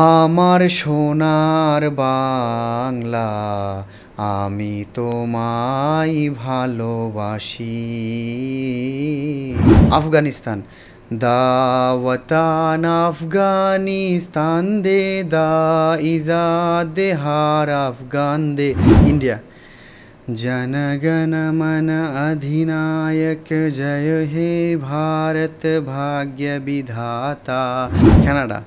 আমার সোনার বাংলা, আমি তোমায় ভালোবাসি। আফগানিস্তান। দাওয়াতান আফগানিস্তান দে, দা ইজাদ দে, হার আফগান দে। ইন্ডিয়া। जनगण मन अधिनायक जय हे भारत भाग्य विधाता। Canada.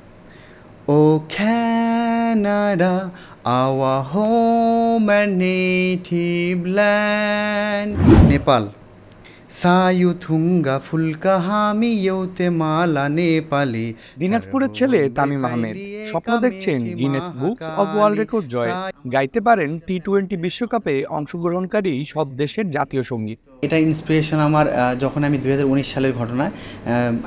O Canada, our home and native land. Nepal. সায়ুথুঙ্গা ফুলকা হামি ইয়ৌতে মালা নেপালি। দিনাজপুরের ছেলে তামিম আহমেদ স্বপ্ন দেখছেন Guinness books of world record জয়। গাইতে পারেন টি-20 বিশ্বকাপে অংশগ্রহণকারী সব দেশের জাতীয় সঙ্গীত। এটা ইন্সপিরেশন আমার যখন আমি 2019 সালের ঘটনা।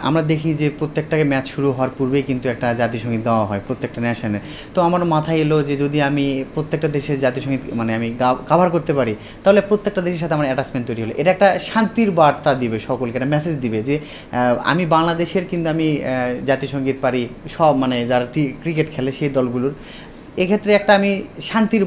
আমরা দেখি যে প্রত্যেকটা ম্যাচ শুরু হওয়ার পূর্বেই কিন্তু একটা জাতীয় সঙ্গীত গাওয়া হয় প্রত্যেকটা ন্যাশনের। তো আমার মাথায় এলো যে যদি আমি প্রত্যেকটা দেশের জাতীয় সঙ্গীত মানে আমি কাভার করতে পারি, তাহলে প্রত্যেকটা দেশের সাথে আমার অ্যাটাচমেন্ট তৈরি হলো। এটা একটা শান্তির বার্তা দিবে, সকলকে একটা মেসেজ দিবে যে আমি বাংলাদেশের, কিন্তু আমি জাতীয় সঙ্গীত পারি সব, মানে যারা ক্রিকেট খেলে সেই দলগুলোর। এক্ষেত্রে একটা আমি শান্তির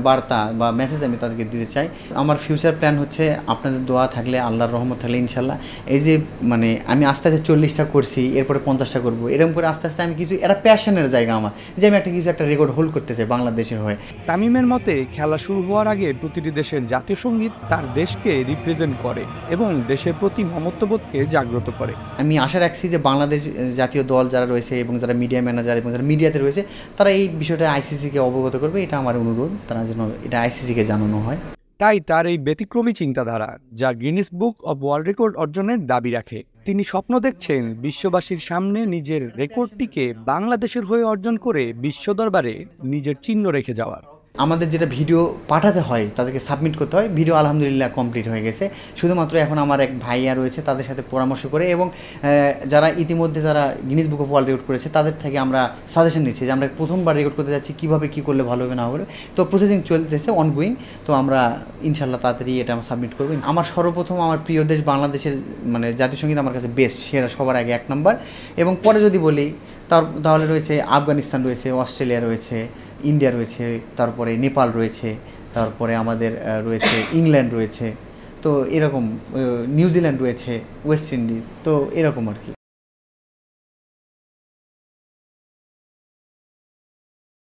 বার্তা বা মেসেজ আমি তাদেরকে দিতে চাই। আমার ফিউচার প্ল্যান হচ্ছে আপনাদের দোয়া থাকলে, আল্লাহর রহমত থাকলে ইনশাল্লাহ এই যে মানে আমি আস্তে আস্তে 40টা করছি, এরপরে 50টা করবো, এরকম করে আস্তে আস্তে আমি কিছু একটা প্যাশনের জায়গা আমার, যে আমি একটা রেকর্ড হোল্ড করতে চাই বাংলাদেশের হয়ে। তামিমের মতে খেলা শুরু হওয়ার আগে প্রতিটি দেশের জাতীয় সঙ্গীত তার দেশকে রিপ্রেজেন্ট করে এবং দেশের প্রতি মমত্ববোধকে জাগ্রত করে। আমি আশা রাখছি যে বাংলাদেশ জাতীয় দল যারা রয়েছে এবং যারা মিডিয়া ম্যানেজার এবং যারা মিডিয়াতে রয়েছে, তারা এই বিষয়টা আইসিসিকে অবগত করবে। এটা আমার অনুরোধ, তারা যেন এটা আইসিসিকে জানানো হয়। তাই তার এই ব্যতিক্রমী চিন্তাধারা, যা Guinness book of world record অর্জনের দাবি রাখে। তিনি স্বপ্ন দেখছেন বিশ্ববাসীর সামনে নিজের রেকর্ডটিকে বাংলাদেশের হয়ে অর্জন করে বিশ্ব দরবারে নিজের চিহ্ন রেখে যাওয়ার। আমাদের যেটা ভিডিও পাঠাতে হয়, তাদেরকে সাবমিট করতে হয়, ভিডিও আলহামদুলিল্লাহ কমপ্লিট হয়ে গেছে। শুধুমাত্র এখন আমার এক ভাইয়া রয়েছে, তাদের সাথে পরামর্শ করে এবং যারা ইতিমধ্যে যারা Guinness book of world record করেছে তাদের থেকে আমরা সাজেশন নিচ্ছি যে আমরা প্রথমবার রেকর্ড করতে যাচ্ছি, কীভাবে কী করলে ভালো হবে না হবে। তো প্রসেসিং চলতেছে, অনগোয়িং। তো আমরা ইনশাল্লাহ তাড়াতাড়ি এটা আমরা সাবমিট করবো। আমার সর্বপ্রথম আমার প্রিয় দেশ বাংলাদেশের মানে জাতীয় সঙ্গীত আমার কাছে বেস্ট, সেরা, সবার আগে 1 নম্বর। এবং পরে যদি বলি তাহলে রয়েছে আফগানিস্তান রয়েছে, অস্ট্রেলিয়া রয়েছে, ইন্ডিয়া রয়েছে, তারপরে নেপাল রয়েছে, তারপরে আমাদের রয়েছে ইংল্যান্ড রয়েছে, তো এরকম নিউজিল্যান্ড রয়েছে, ওয়েস্ট ইন্ডিজ, তো এরকম আর কি।